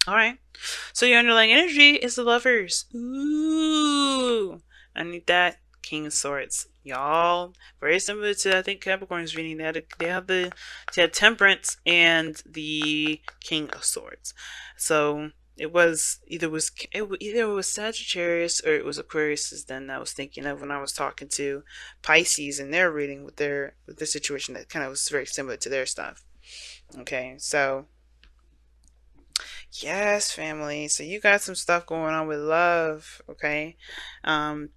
All right. So your underlying energy is the lovers. Ooh. I need that. King of Swords. Y'all. Very similar to, I think, Capricorn's reading. They had Temperance and the King of Swords. So either it was Sagittarius or it was Aquarius. Then I was thinking of when I was talking to Pisces and their reading with their situation that kind of was very similar to their stuff. Okay, so yes, family. So you got some stuff going on with love, okay?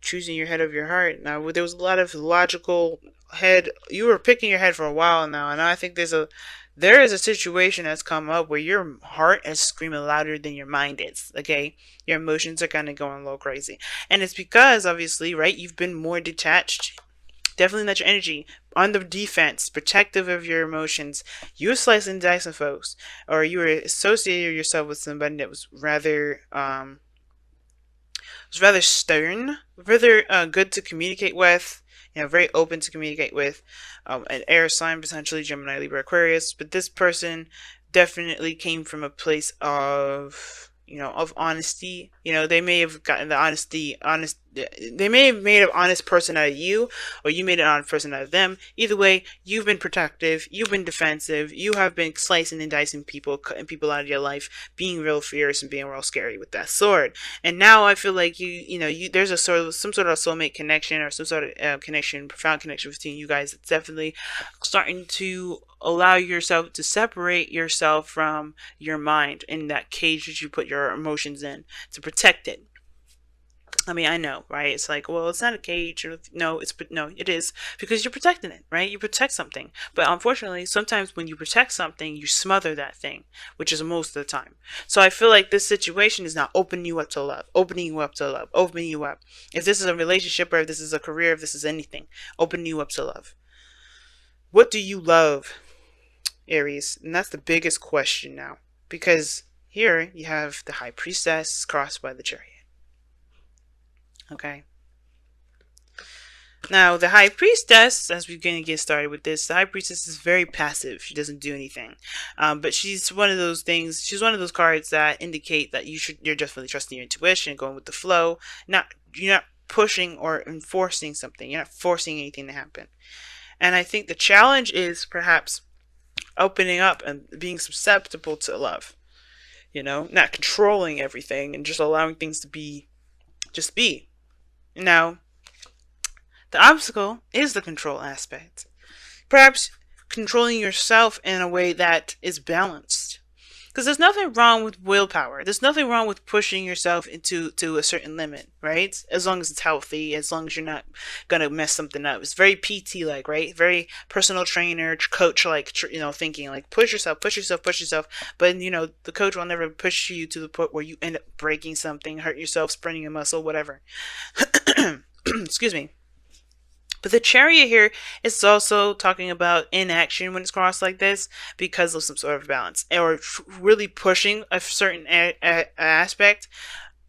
Choosing your head over your heart. Now, there was a lot of logical head. You were picking your head for a while now, and I think there is a situation that's come up where your heart is screaming louder than your mind is, okay? Your emotions are kind of going a little crazy. And it's because, obviously, right, you've been more detached. Definitely not your energy. On the defense, protective of your emotions. You were slicing and dicing folks. Or you were associating yourself with somebody that was rather stern, rather good to communicate with, very open to communicate with, an air sign, potentially Gemini, Libra, Aquarius. But this person definitely came from a place of, of honesty. They may have gotten the honest. They may have made an honest person out of you, or you made an honest person out of them. Either way, you've been protective, you've been defensive, you have been slicing and dicing people, cutting people out of your life, being real fierce and being real scary with that sword. And now I feel like there's some sort of soulmate connection or some sort of connection, profound connection between you guys. It's definitely starting to allow yourself to separate yourself from your mind in that cage that you put your emotions in to protect it. I mean, I know, right? It's like, well, it's not a cage. No, it is because you're protecting it, right? You protect something, but unfortunately, sometimes when you protect something, you smother that thing, which is most of the time. So I feel like this situation is now opening you up to love, opening you up to love, opening you up. If this is a relationship or if this is a career, if this is anything, opening you up to love. What do you love, Aries? And that's the biggest question now, because here you have the High Priestess crossed by the Chariot. Okay. Now, the High Priestess, as we're going to get started with this, the High Priestess is very passive. She doesn't do anything. But she's one of those things, she's one of those cards that indicate that you're definitely trusting your intuition, going with the flow. You're not pushing or enforcing something. You're not forcing anything to happen. And I think the challenge is perhaps opening up and being susceptible to love. Not controlling everything and just allowing things to be, just be. Now, the obstacle is the control aspect. Perhaps controlling yourself in a way that is balanced. Because there's nothing wrong with willpower. There's nothing wrong with pushing yourself to a certain limit, right? As long as it's healthy, as long as you're not gonna mess something up. It's very PT like, right? Very personal trainer, coach like, thinking like push yourself, push yourself, push yourself. But the coach will never push you to the point where you end up breaking something, hurt yourself, spraining a muscle, whatever. Excuse me. But the Chariot here is also talking about inaction when it's crossed like this because of some sort of balance, or really pushing a certain aspect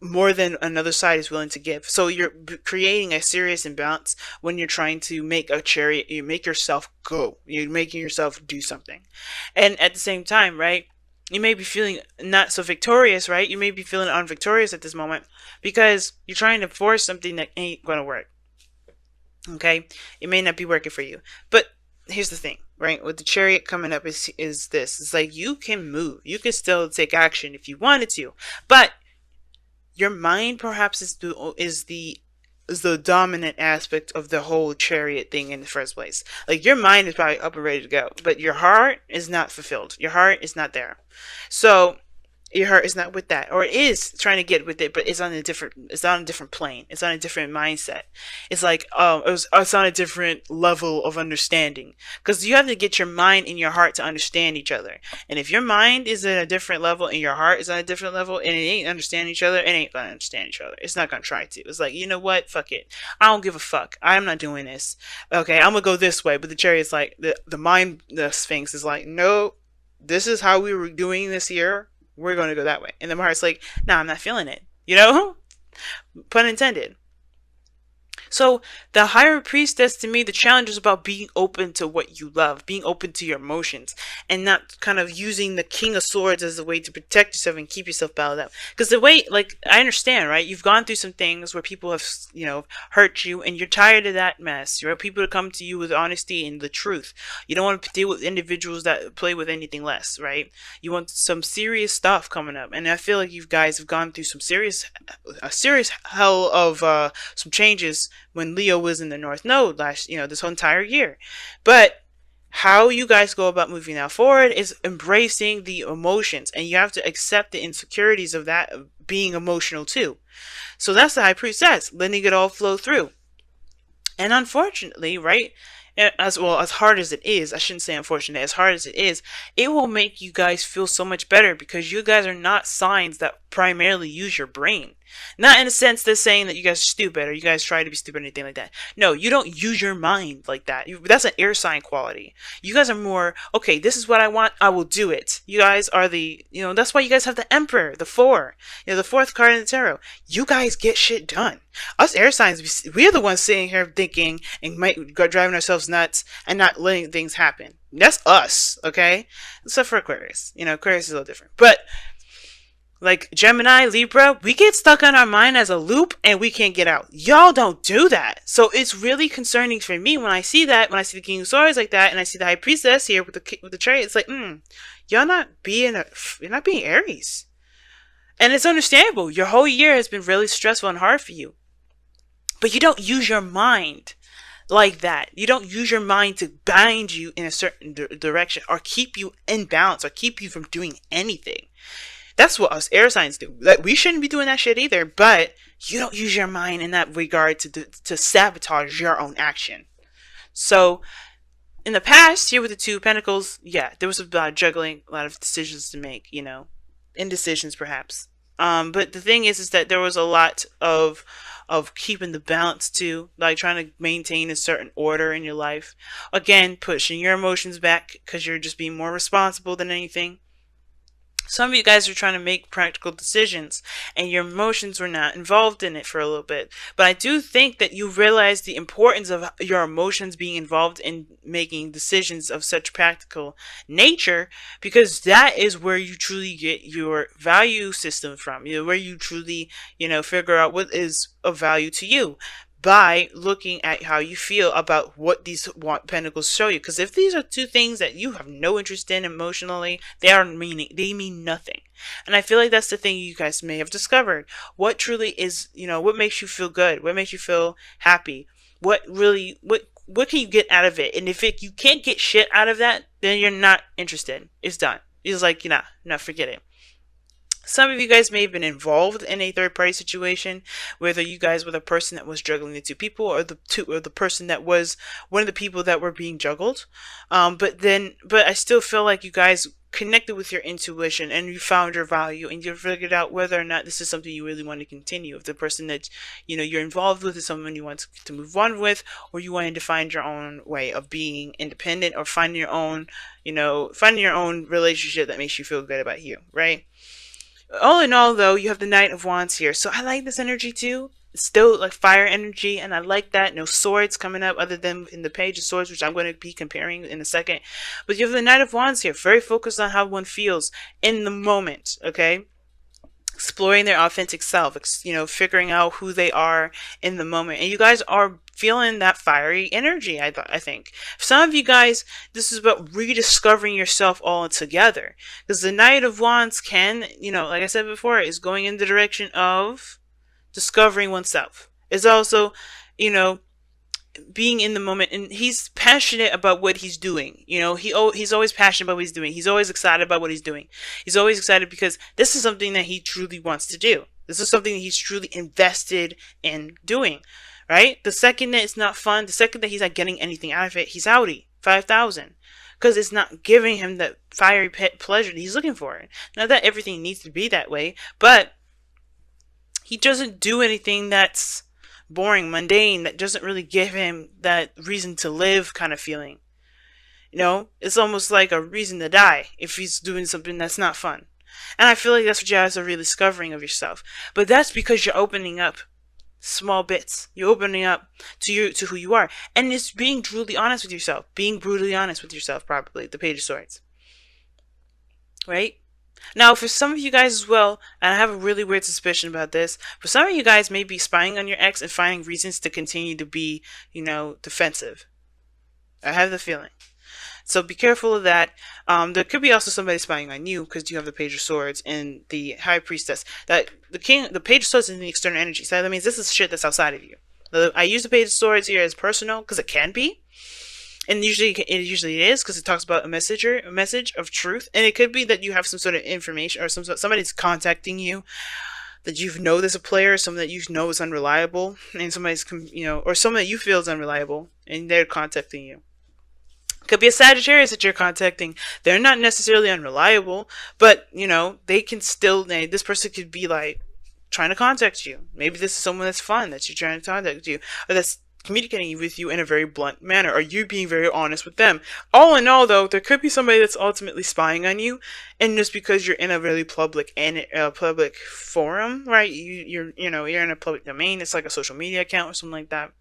more than another side is willing to give. So you're creating a serious imbalance when you're trying to make a chariot. You make yourself go. You're making yourself do something, and at the same time, right? You may be feeling not so victorious, right? You may be feeling unvictorious at this moment because you're trying to force something that ain't gonna work. Okay, it may not be working for you, but here's the thing, right? With the Chariot coming up is this: it's like you can move, you can still take action if you wanted to, but your mind perhaps is the dominant aspect of the whole Chariot thing in the first place. Like your mind is probably up and ready to go, but your heart is not fulfilled. Your heart is not there. So your heart is not with that, or it is trying to get with it, but it's on a different plane. It's on a different mindset. It's like it's on a different level of understanding, because you have to get your mind and your heart to understand each other. And if your mind is at a different level and your heart is on a different level and it ain't understand each other, it ain't gonna understand each other. It's not gonna try to. It's like, you know what, fuck it, I don't give a fuck, I'm not doing this. Okay, I'm gonna go this way. But the Chariot's like, the Sphinx is like, no, this is how we were doing this here, we're going to go that way. And the heart's like, nah, I'm not feeling it. Pun intended. So the higher priestess, to me, the challenge is about being open to what you love, being open to your emotions, and not kind of using the King of Swords as a way to protect yourself and keep yourself balled up. Because the way, like, I understand, right? You've gone through some things where people have, hurt you, and you're tired of that mess. You want people to come to you with honesty and the truth. You don't want to deal with individuals that play with anything less, right? You want some serious stuff coming up, and I feel like you guys have gone through a serious hell of some changes when Leo was in the North Node this whole entire year. But how you guys go about moving now forward is embracing the emotions, and you have to accept the insecurities of that of being emotional too. So that's the high priestess, letting it all flow through. And unfortunately, right, as well as hard as it is, I shouldn't say unfortunate, as hard as it will make you guys feel so much better because you guys are not signs that primarily use your brain. Not in a sense that's saying that you guys are stupid or you guys try to be stupid or anything like that. No, you don't use your mind like that. That's an air sign quality. You guys are more, okay, this is what I want, I will do it. You guys are that's why you guys have the Emperor, the Four, the fourth card in the tarot. You guys get shit done. Us air signs, we are the ones sitting here thinking and might go driving ourselves nuts and not letting things happen. That's us, okay? Except for Aquarius. Aquarius is a little different. But like Gemini, Libra, we get stuck on our mind as a loop and we can't get out. Y'all don't do that. So it's really concerning for me when I see that, when I see the King of Swords like that, and I see the High Priestess here with the chariot. It's like, you're not being Aries. And it's understandable. Your whole year has been really stressful and hard for you. But you don't use your mind like that. You don't use your mind to bind you in a certain direction or keep you in balance or keep you from doing anything. That's what us air signs do. Like, we shouldn't be doing that shit either, but you don't use your mind in that regard to sabotage your own action. So, in the past, here with the Two of Pentacles, yeah, there was a lot of juggling, a lot of decisions to make, indecisions perhaps. But the thing is that there was a lot of keeping the balance too, like trying to maintain a certain order in your life. Again, pushing your emotions back because you're just being more responsible than anything. Some of you guys are trying to make practical decisions and your emotions were not involved in it for a little bit. But I do think that you realize the importance of your emotions being involved in making decisions of such practical nature, because that is where you truly get your value system from. Where you truly, figure out what is of value to you, by looking at how you feel about what these pentacles show you. Because if these are two things that you have no interest in emotionally, they mean nothing. And I feel like that's the thing you guys may have discovered. What truly is, what makes you feel good? What makes you feel happy? What can you get out of it? And if you can't get shit out of that, then you're not interested. It's done. It's like, forget it. Some of you guys may have been involved in a third-party situation, whether you guys were the person that was juggling the two people, or the person that was one of the people that were being juggled. But I still feel like you guys connected with your intuition and you found your value and you figured out whether or not this is something you really want to continue. If the person that you're involved with is someone you want to move on with, or you wanted to find your own way of being independent, or finding your own relationship that makes you feel good about you, right? All in all, though, you have the Knight of Wands here. So I like this energy, too. It's still like fire energy, and I like that. No swords coming up other than in the Page of Swords, which I'm going to be comparing in a second. But you have the Knight of Wands here. Very focused on how one feels in the moment, okay? Exploring their authentic self, figuring out who they are in the moment. And you guys are feeling that fiery energy, I think. For some of you guys, this is about rediscovering yourself all together. Because the Knight of Wands can, like I said before, is going in the direction of discovering oneself. It's also, being in the moment, and he's passionate about what he's doing. He's always passionate about what he's doing. He's always excited about what he's doing. He's always excited because this is something that he truly wants to do. This is something that he's truly invested in doing, right? The second that it's not fun, the second that he's not getting anything out of it, he's outie, 5,000. Because it's not giving him that fiery pleasure that he's looking for. Not that everything needs to be that way, but he doesn't do anything that's boring, mundane, that doesn't really give him that reason to live kind of feeling. It's almost like a reason to die if he's doing something that's not fun. And I feel like that's what you guys are really discovering of yourself. But that's because you're opening up small bits. You're opening up to who you are, and it's being brutally honest with yourself. Being brutally honest with yourself, probably the Page of Swords, right? Now, for some of you guys as well, and I have a really weird suspicion about this, for some of you guys may be spying on your ex and finding reasons to continue to be, defensive. I have the feeling. So be careful of that. There could be also somebody spying on you because you have the Page of Swords and the High Priestess. That the Page of Swords is the external energy. So that means this is shit that's outside of you. I use the Page of Swords here as personal because it can be, and usually it is because it talks about a message of truth, and it could be that you have some sort of information or somebody's contacting you that you know there's a player, someone that you know is unreliable, and somebody's or someone that you feel is unreliable, and they're contacting you. Could be a Sagittarius that you're contacting. They're not necessarily unreliable, but they can still. This person could be like trying to contact you. Maybe this is someone that's fun that you're trying to contact you, or that's communicating with you in a very blunt manner. Are you being very honest with them? All in all, though, there could be somebody that's ultimately spying on you, and just because you're in a really public public forum, right? You're in a public domain. It's like a social media account or something like that.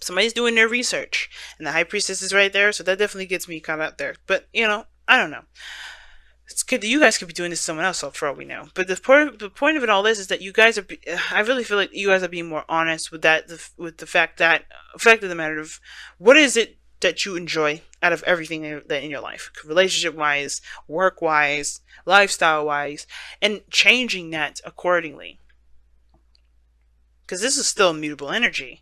Somebody's doing their research, and the High Priestess is right there, so that definitely gets me caught out there. But I don't know. It's good that you guys could be doing this to someone else, for all we know. But the point of it all is that you guys are. I really feel like you guys are being more honest with that, with the fact of the matter of what is it that you enjoy out of everything that in your life, relationship wise, work wise, lifestyle wise, and changing that accordingly. Because this is still immutable energy.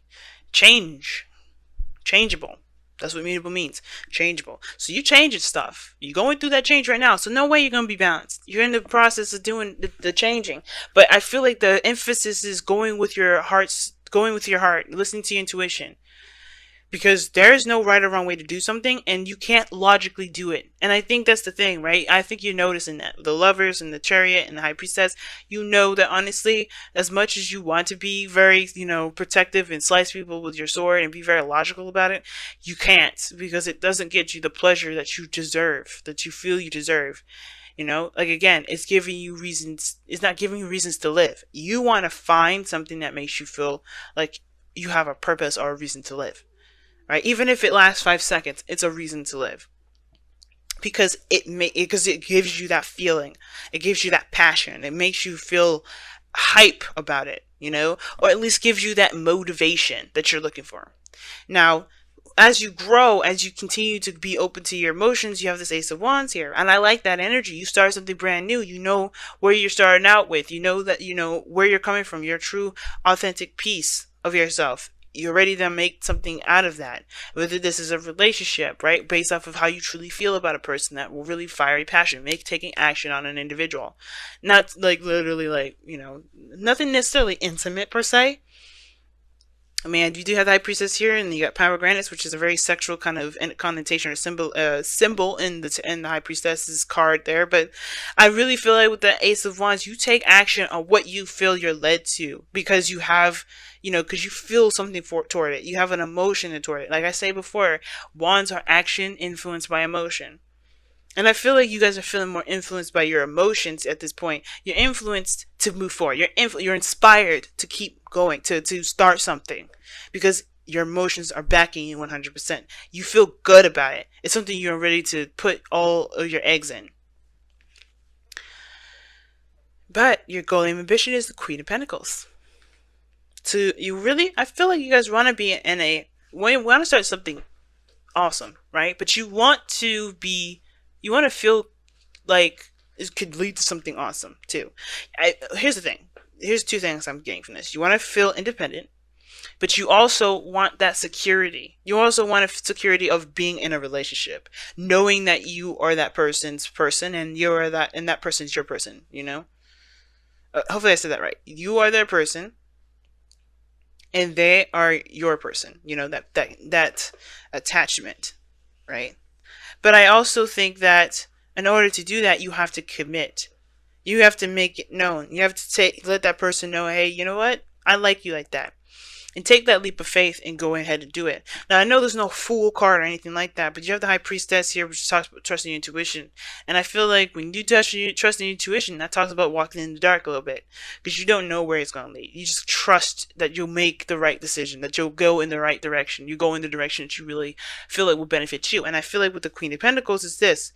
Changeable. That's what mutable means. Changeable. So you changing stuff. You're going through that change right now. So no way you're going to be balanced. You're in the process of doing the changing. But I feel like the emphasis is going with your heart, listening to your intuition. Because there is no right or wrong way to do something, and you can't logically do it. And I think that's the thing, right? I think you're noticing that. The Lovers and the Chariot and the High Priestess, you know that honestly, as much as you want to be very, protective and slice people with your sword and be very logical about it, you can't, because it doesn't get you the pleasure that you deserve, that you feel you deserve. Again, it's giving you reasons. It's not giving you reasons to live. You want to find something that makes you feel like you have a purpose or a reason to live. Right? Even if it lasts 5 seconds, it's a reason to live. Because it gives you that feeling. It gives you that passion. It makes you feel hype about it, or at least gives you that motivation that you're looking for. Now, as you grow, as you continue to be open to your emotions, you have this Ace of Wands here. And I like that energy. You start something brand new. You know where you're starting out with. You know that, where you're coming from. Your true, authentic piece of yourself. You're ready to make something out of that. Whether this is a relationship, right? Based off of how you truly feel about a person, that will really fire your passion, taking action on an individual. Not like literally nothing necessarily intimate per se. I mean, you do have the High Priestess here, and you got Pomegranates, which is a very sexual kind of connotation or symbol in the High Priestess's card there. But I really feel like with the Ace of Wands, you take action on what you feel you're led to, because you have, because you feel something toward it. You have an emotion toward it. Like I say before, wands are action influenced by emotion. And I feel like you guys are feeling more influenced by your emotions at this point. You're influenced to move forward. You're inspired to keep going, to start something, because your emotions are backing you 100%. You feel good about it. It's something you're ready to put all of your eggs in. But your goal and ambition is the Queen of Pentacles. So I feel like you guys want to be want to start something awesome, right? But you want to feel like it could lead to something awesome too. Here's the thing. Here's 2 things I'm getting from this. You want to feel independent, but you also want that security. You also want a security of being in a relationship, knowing that you are that person's person, and that person's your person. Hopefully I said that right. You are their person, and they are your person. That attachment, right? But I also think that in order to do that, you have to commit. You have to make it known. You have to let that person know, hey, you know what? I like you like that. and take that leap of faith and go ahead and do it. Now, I know there's no fool card or anything like that, but you have the High Priestess here, which talks about trusting your intuition. And I feel like when you trust your intuition, that talks about walking in the dark a little bit, because you don't know where it's going to lead. You just trust that you'll make the right decision, that you'll go in the right direction. You go in the direction that you really feel like will benefit you. And I feel like with the Queen of Pentacles is this.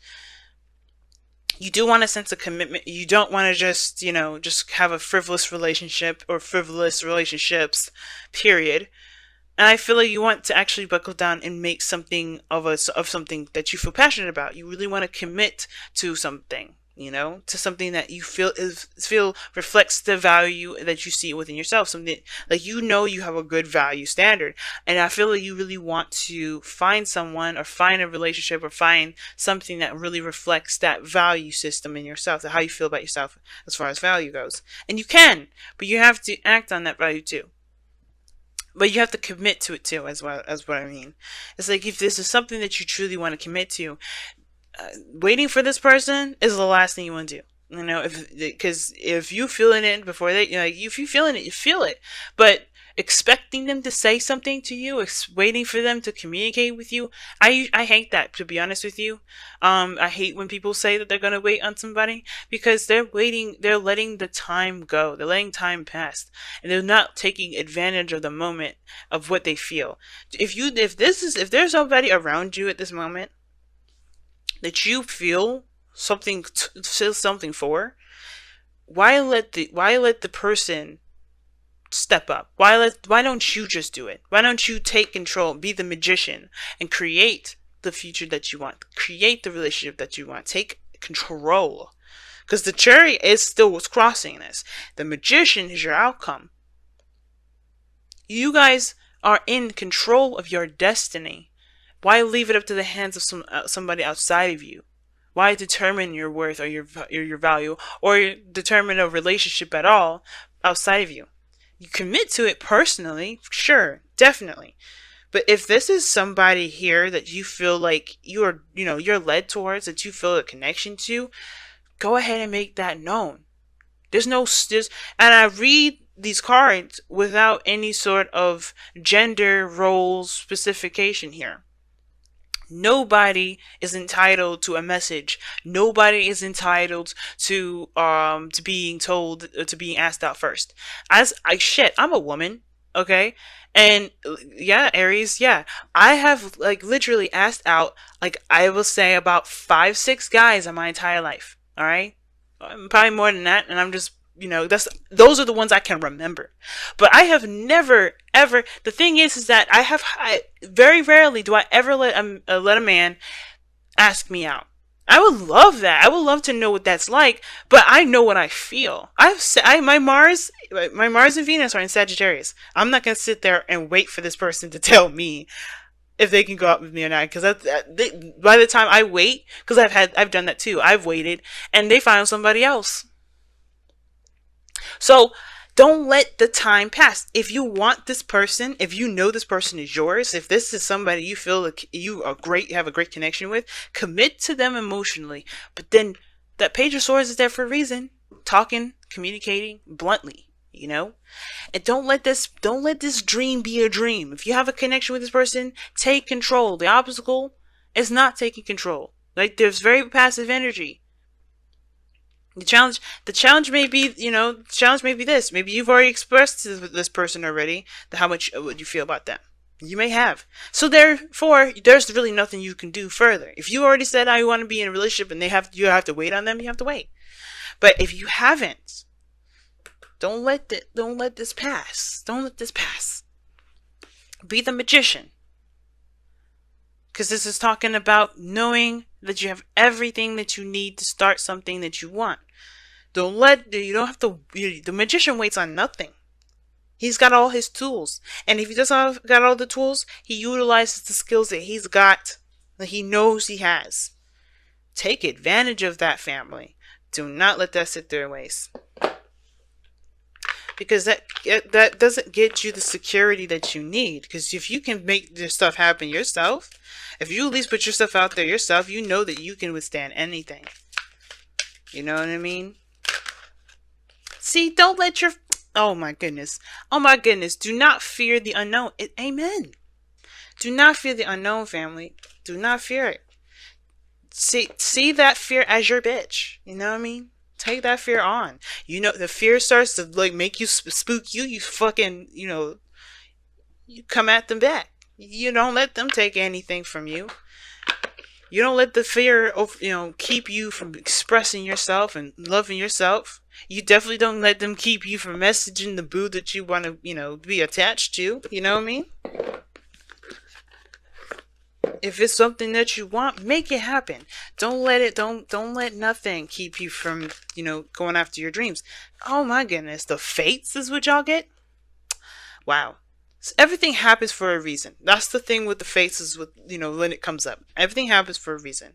You do want a sense of commitment. You don't want to just, just have a frivolous relationship or frivolous relationships, period. And I feel like you want to actually buckle down and make something of something that you feel passionate about. You really want to commit to something, to something that you feel reflects the value that you see within yourself. Something like, you have a good value standard. And I feel like you really want to find someone or find a relationship or find something that really reflects that value system in yourself, how you feel about yourself as far as value goes. And you can, but you have to act on that value too. But you have to commit to it too, as well as what I mean. It's like, if this is something that you truly want to commit to, waiting for this person is the last thing you want to do. Because if you feeling it before they, if you feeling it, you feel it. But expecting them to say something to you, waiting for them to communicate with you, I hate that, to be honest with you. I hate when people say that they're gonna wait on somebody, because they're letting the time go, they're letting time pass, and they're not taking advantage of the moment of what they feel. If there's somebody around you at this moment that you feel something for, why let the person step up? Why don't you just do it? Why don't you take control, be the magician, and create the future that you want, create the relationship that you want, take control? Because the cherry is still what's crossing this. The magician is your outcome. You guys are in control of your destiny. Why leave it up to the hands of somebody outside of you? Why determine your worth or your value, or determine a relationship at all outside of you? You commit to it personally, sure, definitely. But if this is somebody here that you feel like you're led towards, that you feel a connection to, go ahead and make that known. And I read these cards without any sort of gender roles specification here. Nobody is entitled to a message. Nobody is entitled to being told, to being asked out first. I'm a woman, okay? And yeah, Aries, yeah. I have literally asked out, I will say, about 5-6 guys in my entire life. All right? Probably more than that, and I'm just, those are the ones I can remember. But I have never, ever, the thing is that I very rarely do I ever let a man ask me out. I would love that. I would love to know what that's like, but I know what I feel. My Mars and Venus are in Sagittarius. I'm not going to sit there and wait for this person to tell me if they can go out with me or not, because by the time I wait, because I've done that too. I've waited and they found somebody else. So don't let the time pass. If you want this person, if you know this person is yours, if this is somebody you feel like you have a great connection with, commit to them emotionally. But then that Page of Swords is there for a reason. Talking, communicating bluntly, and don't let this dream be a dream. If you have a connection with this person, take control. The obstacle is not taking control. There's very passive energy. The challenge may be, this. Maybe you've already expressed to this person already how much what you feel about them. You may have. So therefore, there's really nothing you can do further. If you already said I want to be in a relationship and you have to wait on them, you have to wait. But if you haven't, don't let this pass. Don't let this pass. Be the magician. Because this is talking about knowing that you have everything that you need to start something that you want. The magician waits on nothing. He's got all his tools. And if he doesn't got all the tools, he utilizes the skills that he's got, that he knows he has. Take advantage of that, family. Do not let that sit there and waste. Because that doesn't get you the security that you need. Because if you can make this stuff happen yourself, if you at least put yourself out there yourself, you know that you can withstand anything. You know what I mean? See, don't let Oh my goodness. Oh my goodness. Do not fear the unknown. Amen. Do not fear the unknown, family. Do not fear it. See that fear as your bitch. You know what I mean? Take that fear on. You know, the fear starts to like make you spook you. You fucking, you come at them back. You don't let them take anything from you. You don't let the fear of, keep you from expressing yourself and loving yourself. You definitely don't let them keep you from messaging the boo that you want to, be attached to. You know what I mean? If it's something that you want, make it happen. Don't let nothing keep you from, going after your dreams. Oh my goodness, the fates is what y'all get? Wow. So everything happens for a reason. That's the thing with the fates is with, when it comes up. Everything happens for a reason.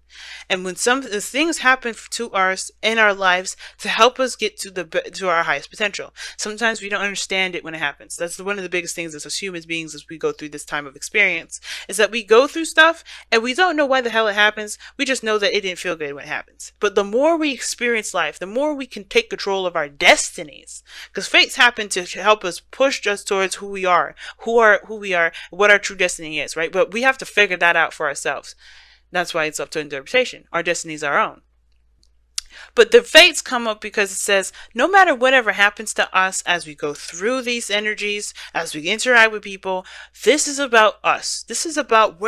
And when some things happen to us in our lives to help us get to our highest potential. Sometimes we don't understand it when it happens. That's one of the biggest things as human beings as we go through this time of experience is that we go through stuff and we don't know why the hell it happens. We just know that it didn't feel good when it happens. But the more we experience life, the more we can take control of our destinies. Because fates happen to help us push us towards who we are, who we are, what our true destiny is, right? But we have to figure that out for ourselves. That's why it's up to interpretation. Our destiny is our own. But the fates come up because it says no matter whatever happens to us as we go through these energies, as we interact with people, this is about us. This is about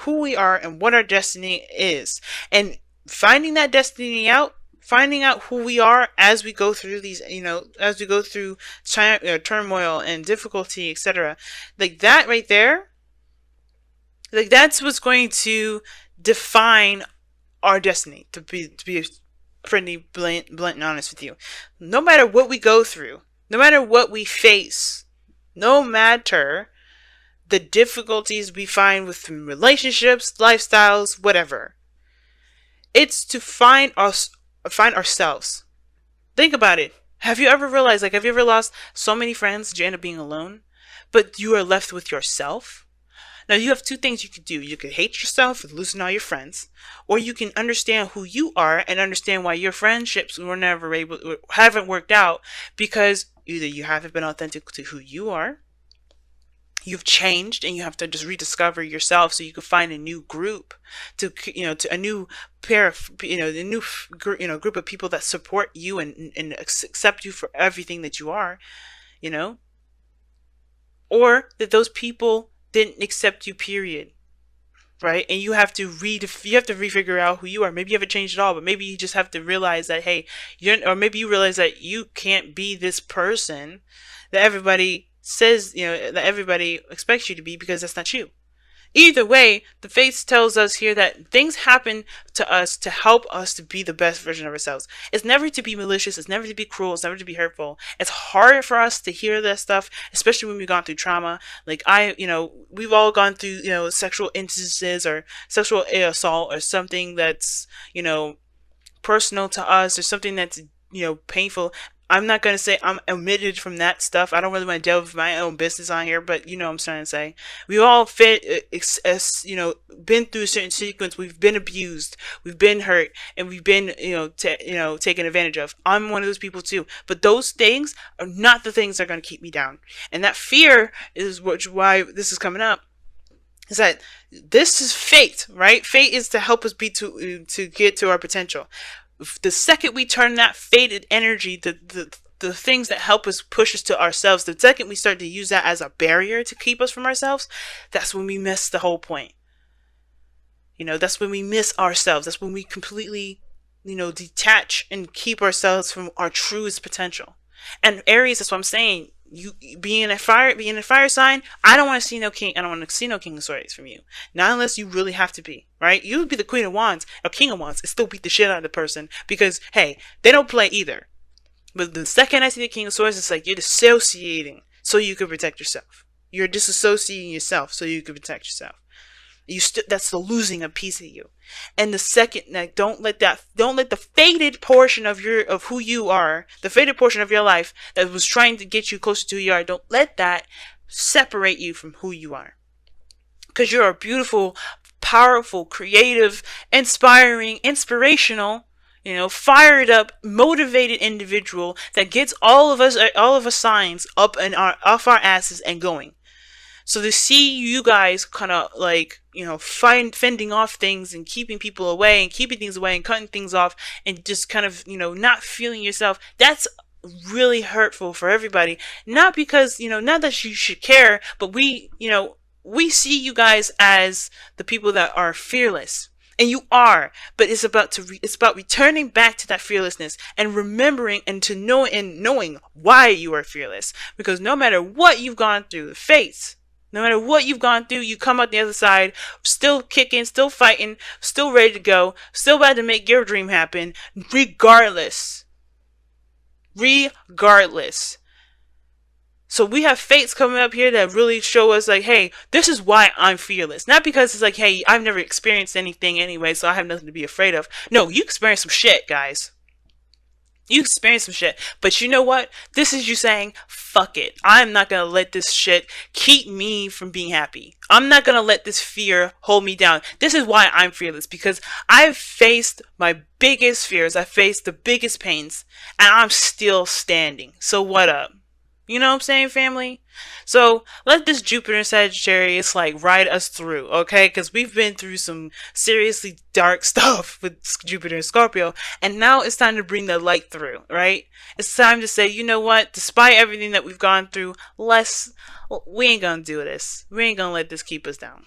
who we are and what our destiny is. And finding that destiny out, finding out who we are as we go through these, as we go through turmoil and difficulty, etc. Like that right there, like that's what's going to define our destiny. To be pretty blunt and honest with you, no matter what we go through, no matter what we face, no matter the difficulties we find with relationships, lifestyles, whatever, it's to find ourselves. Think about it. Have you ever realized, have you ever lost so many friends that you end up being alone, but you are left with yourself? Now, you have two things you could do. You could hate yourself and losing all your friends, or you can understand who you are and understand why your friendships haven't worked out because either you haven't been authentic to who you are, you've changed, and you have to just rediscover yourself so you can find a new group to a new pair of the new group of people that support you and accept you for everything that you are, or that those people didn't accept you, period. Right? And you have to refigure out who you are. Maybe you haven't changed at all, but maybe you just have to realize that, hey, or maybe you realize that you can't be this person that everybody says, that everybody expects you to be, because that's not you. Either way, the faith tells us here that things happen to us to help us to be the best version of ourselves. It's never to be malicious. It's never to be cruel. It's never to be hurtful. It's hard for us to hear that stuff, especially when we've gone through trauma. Like we've all gone through, sexual instances or sexual assault or something that's, personal to us or something that's, painful. I'm not going to say I'm omitted from that stuff. I don't really want to delve my own business on here, but what I'm trying to say. We all been through a certain sequence. We've been abused, we've been hurt, and we've been, taken advantage of. I'm one of those people too. But those things are not the things that are going to keep me down. And that fear is why this is coming up. Is that this is fate, right? Fate is to help us to get to our potential. The second we turn that fated energy, the things that help us push us to ourselves, the second we start to use that as a barrier to keep us from ourselves, that's when we miss the whole point. That's when we miss ourselves. That's when we completely, detach and keep ourselves from our truest potential. And Aries, that's what I'm saying. You being a fire sign, I don't want to see no king. I don't want to see no king of swords from you. Not unless you really have to be, right? You would be the queen of wands or king of wands and still beat the shit out of the person because, hey, they don't play either. But the second I see the king of swords, it's like you're dissociating so you can protect yourself. You're disassociating yourself so you can protect yourself. That's the losing a piece of you. And the second, don't let the faded portion of who you are, the faded portion of your life that was trying to get you closer to who you are, don't let that separate you from who you are. Because you're a beautiful, powerful, creative, inspiring, inspirational, fired up, motivated individual that gets all of us signs up and off our asses and going. So to see you guys kind of like, fending off things and keeping people away and keeping things away and cutting things off and just kind of, not feeling yourself, that's really hurtful for everybody. Not because, not that you should care, but we see you guys as the people that are fearless. And you are, but it's about returning back to that fearlessness and remembering and to know and knowing why you are fearless. Because no matter what you've gone through, no matter what you've gone through, you come out the other side still kicking, still fighting, still ready to go, still about to make your dream happen, regardless. Regardless. So we have fates coming up here that really show us like, hey, this is why I'm fearless. Not because it's like, hey, I've never experienced anything anyway, so I have nothing to be afraid of. No, you experienced some shit, guys. You experienced some shit. But you know what? This is you saying, fuck it. I'm not gonna let this shit keep me from being happy. I'm not gonna let this fear hold me down. This is why I'm fearless. Because I've faced my biggest fears. I've faced the biggest pains. And I'm still standing. So what up? You know what I'm saying, family? So let this Jupiter and Sagittarius like ride us through, okay? Because we've been through some seriously dark stuff with Jupiter and Scorpio, and now it's time to bring the light through, right? It's time to say, you know what? Despite everything that we've gone through, we ain't gonna do this. We ain't gonna let this keep us down.